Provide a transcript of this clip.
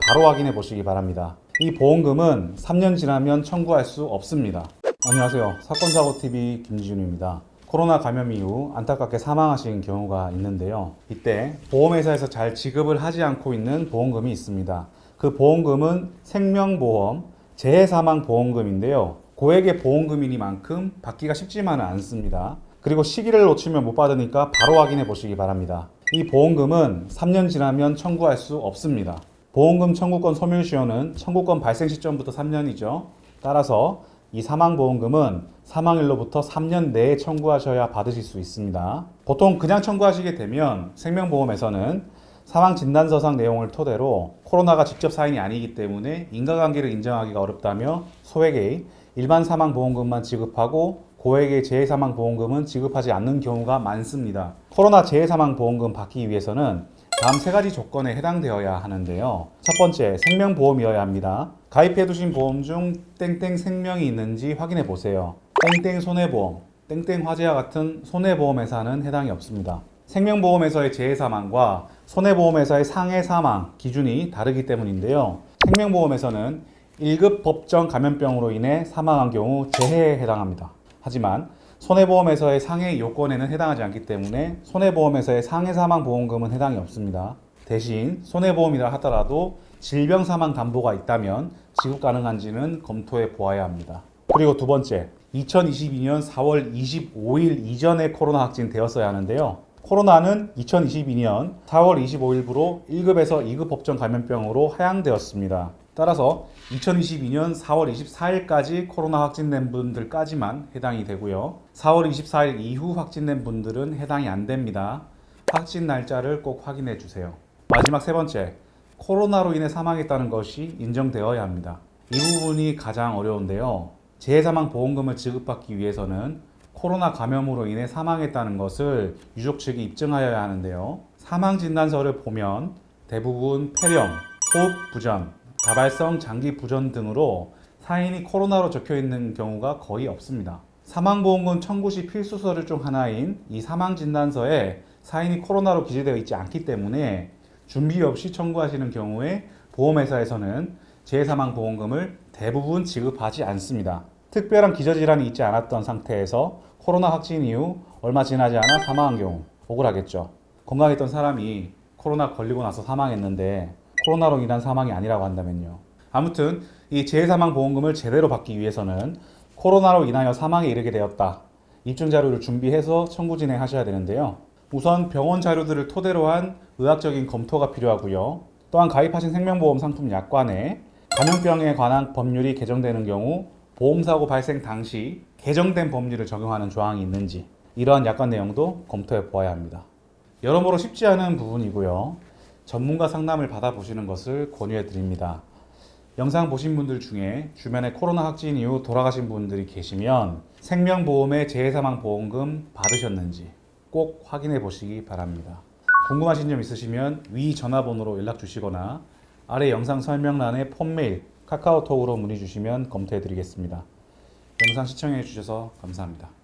바로 확인해 보시기 바랍니다. 이 보험금은 3년 지나면 청구할 수 없습니다. 안녕하세요. 사건사고TV 김지윤입니다. 코로나 감염 이후 안타깝게 사망하신 경우가 있는데요. 이때 보험회사에서 잘 지급을 하지 않고 있는 보험금이 있습니다. 그 보험금은 생명보험, 재해사망보험금인데요. 고액의 보험금이니만큼 받기가 쉽지만은 않습니다. 그리고 시기를 놓치면 못 받으니까 바로 확인해 보시기 바랍니다. 이 보험금은 3년 지나면 청구할 수 없습니다. 보험금 청구권 소멸시효는 청구권 발생 시점부터 3년이죠. 따라서 이 사망보험금은 사망일로부터 3년 내에 청구하셔야 받으실 수 있습니다. 보통 그냥 청구하시게 되면 생명보험에서는 사망진단서상 내용을 토대로 코로나가 직접 사인이 아니기 때문에 인과관계를 인정하기가 어렵다며 소액의 일반 사망보험금만 지급하고 고액의 재해사망보험금은 지급하지 않는 경우가 많습니다. 코로나 재해사망보험금 받기 위해서는 다음 세 가지 조건에 해당되어야 하는데요. 첫 번째, 생명보험이어야 합니다. 가입해두신 보험 중 땡땡 생명이 있는지 확인해 보세요. 땡땡 손해보험, 땡땡 화재와 같은 손해보험회사는 해당이 없습니다. 생명보험에서의 재해사망과 손해보험에서의 상해사망 기준이 다르기 때문인데요. 생명보험에서는 1급 법정 감염병으로 인해 사망한 경우 재해에 해당합니다. 하지만 손해보험에서의 상해 요건에는 해당하지 않기 때문에 손해보험에서의 상해사망보험금은 해당이 없습니다. 대신 손해보험이라 하더라도 질병사망 담보가 있다면 지급 가능한지는 검토해 보아야 합니다. 그리고 두 번째, 2022년 4월 25일 이전에 코로나 확진되었어야 하는데요. 코로나는 2022년 4월 25일부로 1급에서 2급 법정 감염병으로 하향되었습니다. 따라서 2022년 4월 24일까지 코로나 확진된 분들까지만 해당이 되고요. 4월 24일 이후 확진된 분들은 해당이 안 됩니다. 확진 날짜를 꼭 확인해 주세요. 마지막 세 번째, 코로나로 인해 사망했다는 것이 인정되어야 합니다. 이 부분이 가장 어려운데요. 재해사망보험금을 지급받기 위해서는 코로나 감염으로 인해 사망했다는 것을 유족 측이 입증하여야 하는데요. 사망진단서를 보면 대부분 폐렴, 호흡부전, 다발성 장기부전 등으로 사인이 코로나로 적혀있는 경우가 거의 없습니다. 사망보험금 청구 시 필수서류 중 하나인 이 사망진단서에 사인이 코로나로 기재되어 있지 않기 때문에 준비 없이 청구하시는 경우에 보험회사에서는 재해사망보험금을 대부분 지급하지 않습니다. 특별한 기저질환이 있지 않았던 상태에서 코로나 확진 이후 얼마 지나지 않아 사망한 경우 억울하겠죠. 건강했던 사람이 코로나 걸리고 나서 사망했는데 코로나로 인한 사망이 아니라고 한다면요. 아무튼 이 재해사망보험금을 제대로 받기 위해서는 코로나로 인하여 사망에 이르게 되었다. 입증 자료를 준비해서 청구 진행하셔야 되는데요. 우선 병원 자료들을 토대로 한 의학적인 검토가 필요하고요. 또한 가입하신 생명보험 상품 약관에 감염병에 관한 법률이 개정되는 경우 보험사고 발생 당시 개정된 법률을 적용하는 조항이 있는지 이러한 약관 내용도 검토해 보아야 합니다. 여러모로 쉽지 않은 부분이고요. 전문가 상담을 받아보시는 것을 권유해 드립니다. 영상 보신 분들 중에 주변에 코로나 확진 이후 돌아가신 분들이 계시면 생명보험의 재해사망보험금 받으셨는지 꼭 확인해 보시기 바랍니다. 궁금하신 점 있으시면 위 전화번호로 연락 주시거나 아래 영상 설명란에 폰메일, 카카오톡으로 문의 주시면 검토해 드리겠습니다. 영상 시청해 주셔서 감사합니다.